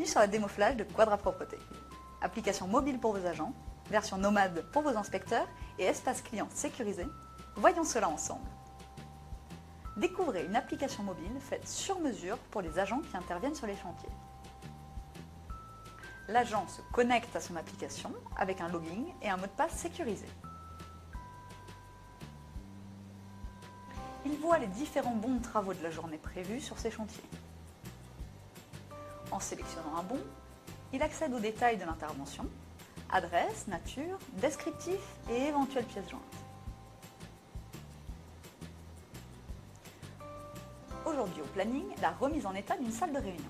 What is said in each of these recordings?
Bienvenue sur la démo flash de Quadra Propreté. Application mobile pour vos agents, version nomade pour vos inspecteurs et espace client sécurisé. Voyons cela ensemble. Découvrez une application mobile faite sur mesure pour les agents qui interviennent sur les chantiers. L'agent se connecte à son application avec un login et un mot de passe sécurisé. Il voit les différents bons de travaux de la journée prévus sur ses chantiers. En sélectionnant un bon, il accède aux détails de l'intervention, adresse, nature, descriptif et éventuelles pièces jointes. Aujourd'hui au planning, la remise en état d'une salle de réunion.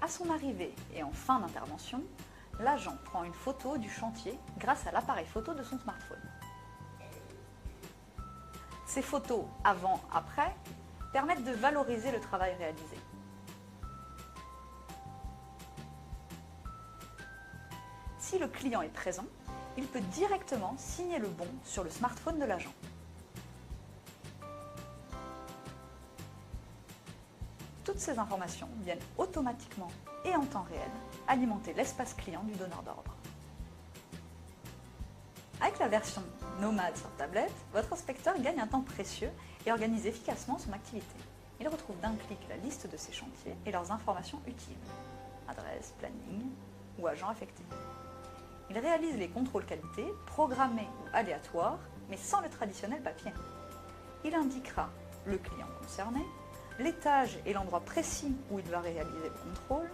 À son arrivée et en fin d'intervention, l'agent prend une photo du chantier grâce à l'appareil photo de son smartphone. Ces photos avant-après permettent de valoriser le travail réalisé. Si le client est présent, il peut directement signer le bon sur le smartphone de l'agent. Toutes ces informations viennent automatiquement et en temps réel alimenter l'espace client du donneur d'ordre. Avec la version nomade sur tablette, votre inspecteur gagne un temps précieux et organise efficacement son activité. Il retrouve d'un clic la liste de ses chantiers et leurs informations utiles, adresse, planning ou agent affecté. Il réalise les contrôles qualité, programmés ou aléatoires, mais sans le traditionnel papier. Il indiquera le client concerné, l'étage et l'endroit précis où il va réaliser le contrôle.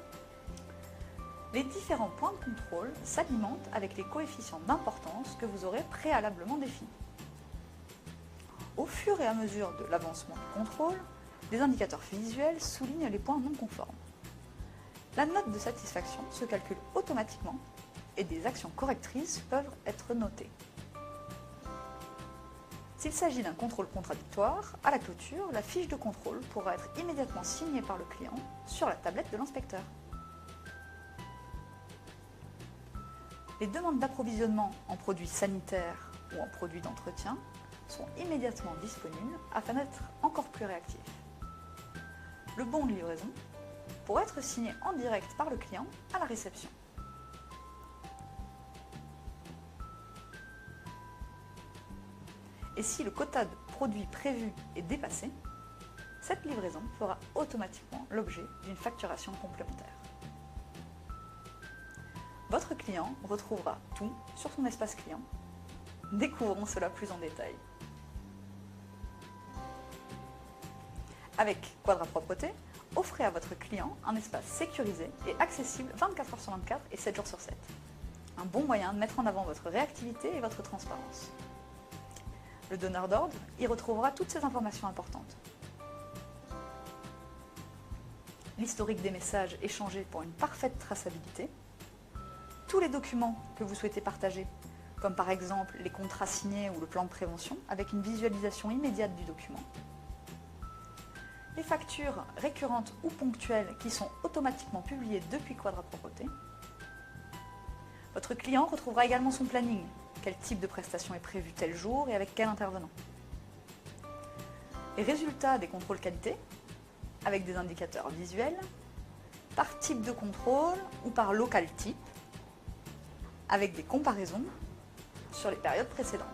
Les différents points de contrôle s'alimentent avec les coefficients d'importance que vous aurez préalablement définis. Au fur et à mesure de l'avancement du contrôle, des indicateurs visuels soulignent les points non conformes. La note de satisfaction se calcule automatiquement et des actions correctrices peuvent être notées. S'il s'agit d'un contrôle contradictoire, à la clôture, la fiche de contrôle pourra être immédiatement signée par le client sur la tablette de l'inspecteur. Les demandes d'approvisionnement en produits sanitaires ou en produits d'entretien sont immédiatement disponibles afin d'être encore plus réactifs. Le bon de livraison pourra être signé en direct par le client à la réception. Et si le quota de produits prévu est dépassé, cette livraison fera automatiquement l'objet d'une facturation complémentaire. Votre client retrouvera tout sur son espace client. Découvrons cela plus en détail. Avec Quadra Propreté, offrez à votre client un espace sécurisé et accessible 24 h sur 24 et 7 jours sur 7. Un bon moyen de mettre en avant votre réactivité et votre transparence. Le donneur d'ordre y retrouvera toutes ces informations importantes. L'historique des messages échangés pour une parfaite traçabilité. Tous les documents que vous souhaitez partager, comme par exemple les contrats signés ou le plan de prévention, avec une visualisation immédiate du document. Les factures récurrentes ou ponctuelles qui sont automatiquement publiées depuis Quadra Propreté. Votre client retrouvera également son planning. Quel type de prestation est prévu tel jour et avec quel intervenant. Les résultats des contrôles qualité, avec des indicateurs visuels, par type de contrôle ou par local type, avec des comparaisons sur les périodes précédentes.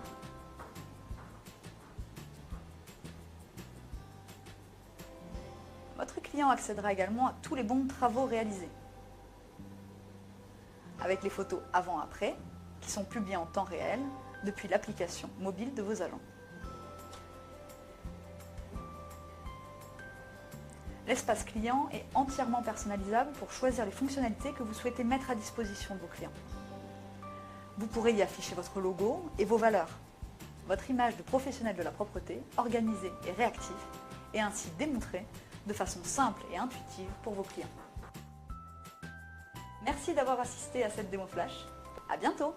Votre client accédera également à tous les bons travaux réalisés, avec les photos avant-après, qui sont publiées en temps réel depuis l'application mobile de vos agents. L'espace client est entièrement personnalisable pour choisir les fonctionnalités que vous souhaitez mettre à disposition de vos clients. Vous pourrez y afficher votre logo et vos valeurs, votre image de professionnel de la propreté, organisée et réactive, et ainsi démontrée de façon simple et intuitive pour vos clients. Merci d'avoir assisté à cette démo flash. À bientôt!